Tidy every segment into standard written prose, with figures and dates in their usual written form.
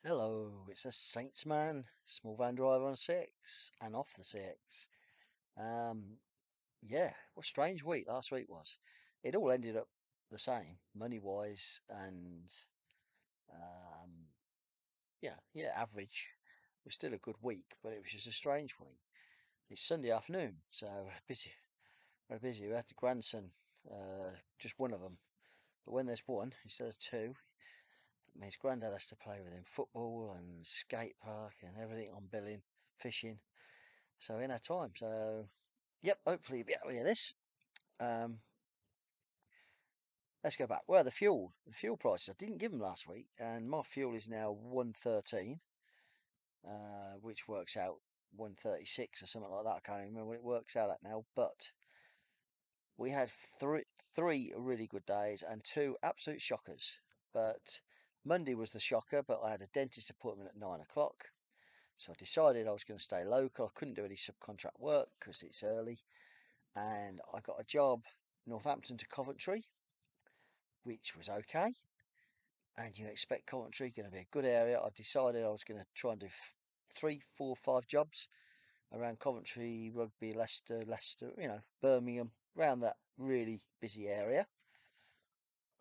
Hello, it's a Saints man, small van driver on six and off the six. Um, yeah, what a strange week last week was. It all ended up the same, money wise, and um, yeah, average. It was still a good week, but it was just a strange week. It's Sunday afternoon, so busy, very busy. We had the grandson, just one of them, but when there's one instead of two, his granddad has to play with him football and skate park and everything on billing, fishing. So in our time. So yep, hopefully you'll be able to hear this. Um, let's go back. Well, the fuel prices. I didn't give them last week, and my fuel is now 113, which works out 136 or something like that. I can't even remember what it works out at now. But we had three really good days and two absolute shockers. But Monday was the shocker, but I had a dentist appointment at 9 o'clock. So I decided I was going to stay local. I couldn't do any subcontract work because it's early. And I got a job Northampton to Coventry, which was okay. And you expect Coventry going to be a good area. I decided I was going to try and do three, four, five jobs around Coventry, Rugby, Leicester, Birmingham, around that really busy area.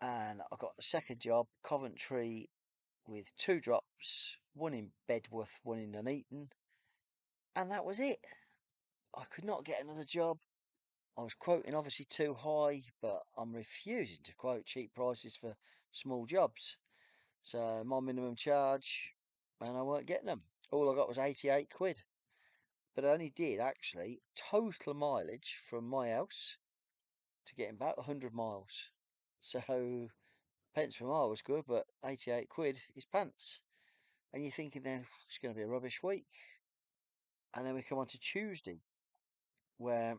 And I got a second job, Coventry, with two drops, one in Bedworth, one in Nuneaton, and that was it. I could not get another job. I was quoting obviously too high, but I'm refusing to quote cheap prices for small jobs. So my minimum charge, and I weren't getting them. All I got was 88 quid. But I only did actually total mileage from my house to getting about 100 miles. So pence per mile was good, but 88 quid is pants. And you're thinking then it's going to be a rubbish week. And then we come on to Tuesday, where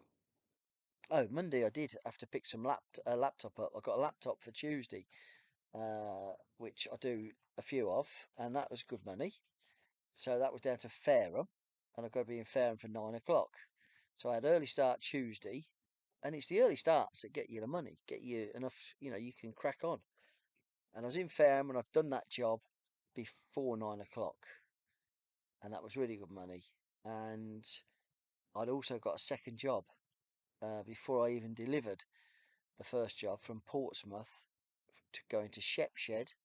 Monday I did have to pick some laptop up. I got a laptop for Tuesday, which I do a few of, and that was good money. So that was down to Fareham, and I've got to be in Fareham for 9 o'clock. So I had early start Tuesday, and it's the early starts that get you the money, get you enough, you can crack on. And I was in Fareham, and I'd done that job before 9 o'clock, and that was really good money. And I'd also got a second job before I even delivered the first job from Portsmouth to go into Shepshed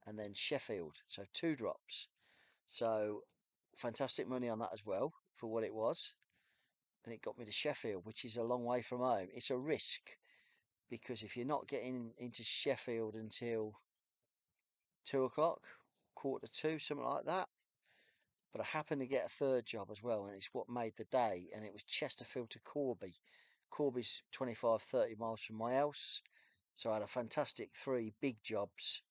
and then Sheffield. So two drops. So fantastic money on that as well for what it was. And it got me to Sheffield, which is a long way from home. It's a risk because if you're not getting into Sheffield until 2 o'clock, quarter to two, something like that. But I happened to get a third job as well, and it's what made the day. And it was Chesterfield to Corby. Corby's 25, 30 miles from my house. So I had a fantastic three big jobs,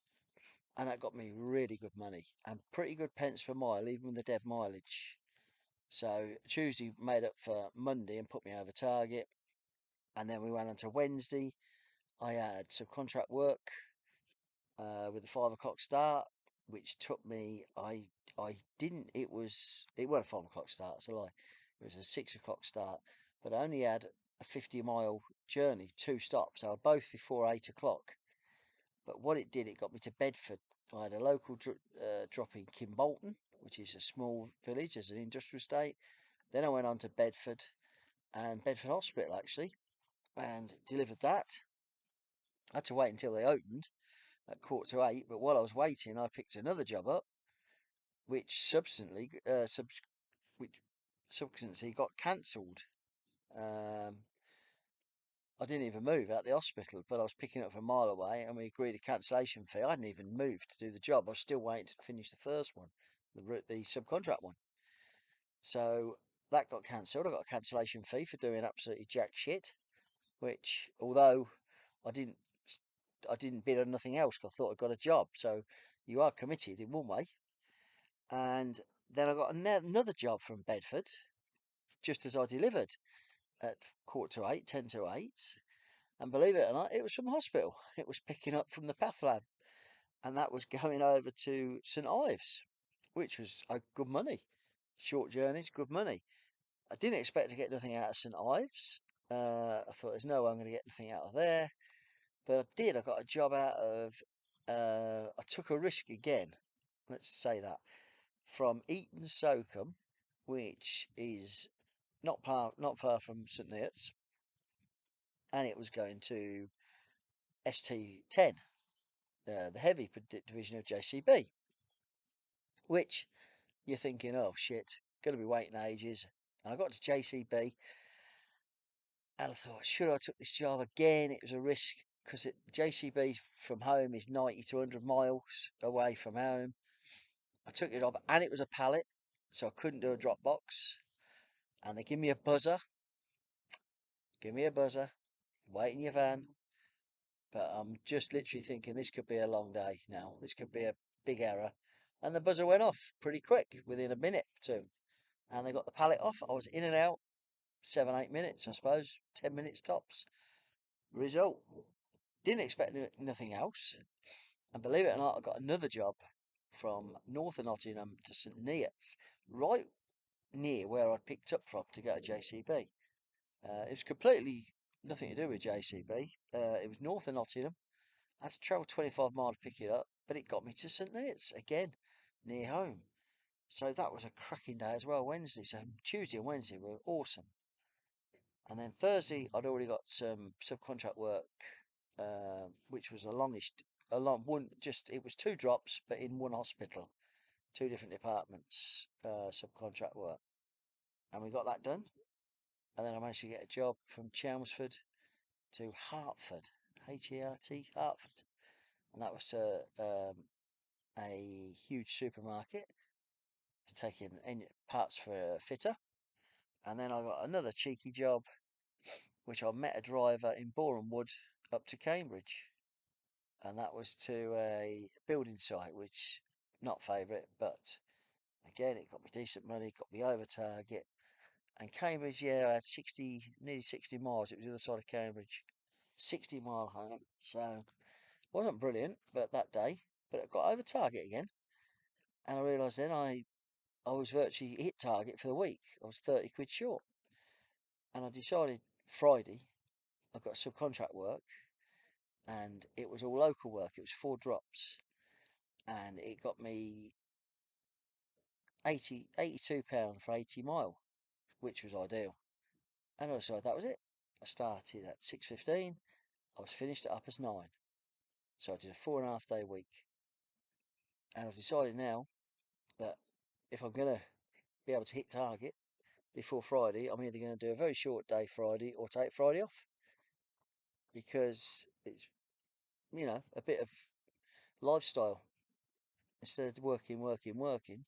and that got me really good money and pretty good pence per mile, even with the dead mileage. So Tuesday made up for Monday and put me over target. And then we went on to Wednesday. I had some contract work with a 5 o'clock start, which took me. I didn't. It wasn't a 5 o'clock start. It's a lie. It was a 6 o'clock start, but I only had a 50-mile journey, two stops. They were both before 8 o'clock. But what it did, it got me to Bedford. I had a local drop in Kimbolton, which is a small village as an industrial estate. Then I went on to Bedford and Bedford Hospital actually, and delivered that. I had to wait until they opened at quarter to eight, but while I was waiting, I picked another job up, which which subsequently got cancelled. Um, I didn't even move out the hospital, but I was picking up from a mile away, and we agreed a cancellation fee. I hadn't even moved to do the job. I was still waiting to finish the first one, the subcontract one. So that got cancelled. I got a cancellation fee for doing absolutely jack shit. Which, although I didn't, I didn't bid on nothing else 'cause I thought I got a job. So you are committed in one way. And then I got another job from Bedford just as I delivered at quarter to eight, 10 to 8. And believe it or not, it was from hospital. It was picking up from the path lab, and that was going over to St Ives, which was good money. Short journeys, good money. I didn't expect to get nothing out of St Ives. I thought there's no way I'm going to get anything out of there, but I did. I got a job out of. I took a risk again, let's say that, from Eton Socum, which is not far from St Neots, and it was going to ST10, the heavy division of JCB, which you're thinking, oh shit, going to be waiting ages. And I got to JCB and I thought, should I took this job again? It was a risk because JCB from home is 90 to 100 miles away from home. I took it job and it was a pallet, so I couldn't do a drop box. And they give me a buzzer, wait in your van. But I'm just literally thinking this could be a long day now. This could be a big error. And the buzzer went off pretty quick, within a minute or two. And they got the pallet off. I was in and out 7, 8 minutes, I suppose, 10 minutes tops. Result. Didn't expect nothing else. And believe it or not, I got another job from north of Nottingham to St Neots, right near where I'd picked up from to go to JCB. It was completely nothing to do with JCB. It was north of Nottingham. I had to travel 25 miles to pick it up, but it got me to St Neots again, near home. So that was a cracking day as well. Wednesday, so Tuesday and Wednesday were awesome. And then Thursday, I'd already got some subcontract work, which was a long one. Just it was 2 drops, but in one hospital, 2 different departments, subcontract work, and we got that done. And then I managed to get a job from Chelmsford to Hertford, H-E-R-T, Hertford, and that was to a huge supermarket, taking parts for a fitter. And then I got another cheeky job, which I met a driver in Boreham Wood up to Cambridge, and that was to a building site, which not favourite, but again it got me decent money, got me over target. And Cambridge, yeah, I had nearly 60 miles. It was the other side of Cambridge, 60-mile home. So wasn't brilliant, but that day, but I got over target again, and I realised then I was virtually hit target for the week. I was 30 quid short. And I decided Friday I got subcontract work and it was all local work. It was 4 drops and it got me 82 pound for 80 mile, which was ideal. And I decided that was it. I started at 6:15. I was finished at 9:30. So I did a 4.5 day week. And I've decided now that if I'm going to be able to hit target before Friday, I'm either going to do a very short day Friday or take Friday off because it's, a bit of lifestyle. Instead of working,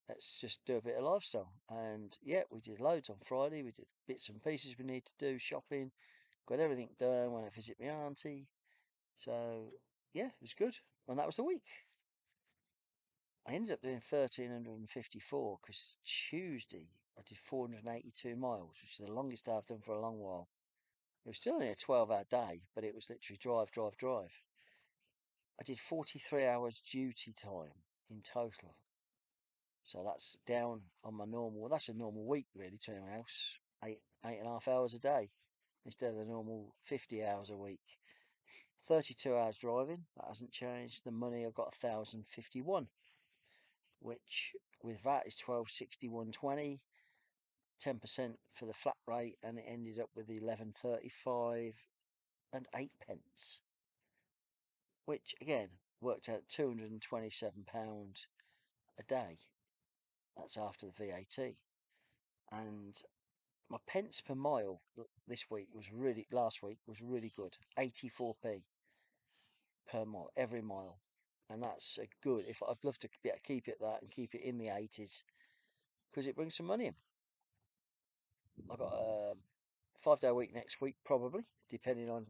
let's just do a bit of lifestyle. And yeah, we did loads on Friday. We did bits and pieces we need to do, shopping, got everything done. Went to visit my auntie. So yeah, it was good. And that was the week. I ended up doing 1,354 because Tuesday I did 482 miles, which is the longest day I've done for a long while. It was still only a 12-hour day, but it was literally drive, drive, drive. I did 43 hours duty time in total. So that's down on my normal. Well, that's a normal week really to anyone else. 8.5 hours a day instead of the normal 50 hours a week. 32 hours driving. That hasn't changed. The money I got 1,051, which with that is 1261.20. 10% for the flat rate, and it ended up with 1135 and 8 pence, which again worked out £227 a day. That's after the VAT. And my pence per mile last week was really good. 84p per mile, every mile. And that's a good, if I'd love to be able to keep it that and keep it in the 80s because it brings some money in. I've got a 5 day week next week, probably, depending on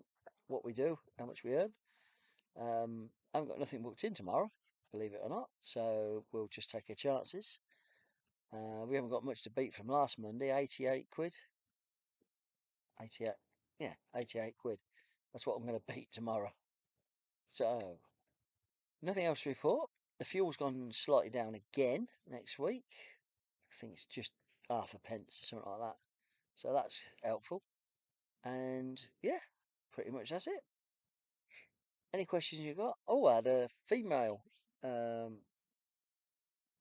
what we do, how much we earn. I haven't got nothing booked in tomorrow, believe it or not, so we'll just take our chances. We haven't got much to beat from last Monday, 88 quid. 88, yeah, 88 quid. That's what I'm going to beat tomorrow. So, nothing else to report. The fuel's gone slightly down again next week. I think it's just half a pence or something like that. So that's helpful. And yeah, pretty much that's it. Any questions you got? Oh, I had a female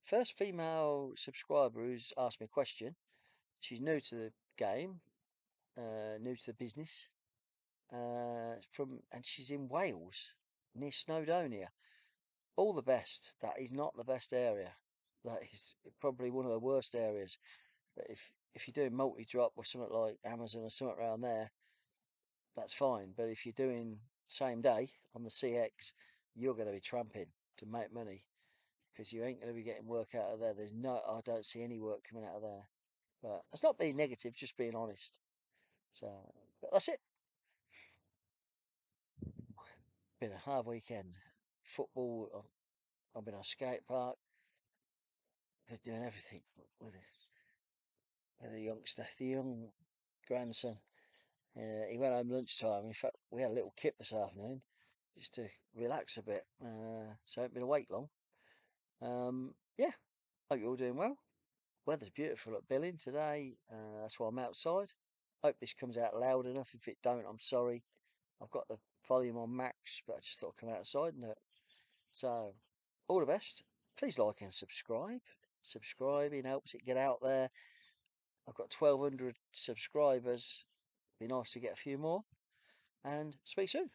first female subscriber who's asked me a question. She's new to the game, new to the business. And she's in Wales, near Snowdonia. All the best. That is not the best area. That is probably one of the worst areas. But if you're doing multi-drop or something like Amazon or something around there, that's fine. But if you're doing same day on the CX, you're going to be tramping to make money because you ain't going to be getting work out of there. I don't see any work coming out of there. But that's not being negative, just being honest. So, but that's it. Been a hard weekend. Football. I've been on a skate park. Been doing everything with the youngster, the young grandson. He went home lunchtime. In fact, we had a little kip this afternoon just to relax a bit. So I haven't been awake long. Yeah, hope you're all doing well. Weather's beautiful at Billing today. That's why I'm outside. Hope this comes out loud enough. If it don't, I'm sorry. I've got the volume on max, but I just thought I'd come outside and do it. So, all the best. Please like and subscribe. Subscribing helps it get out there. I've got 1,200 subscribers. Be nice to get a few more. And speak soon.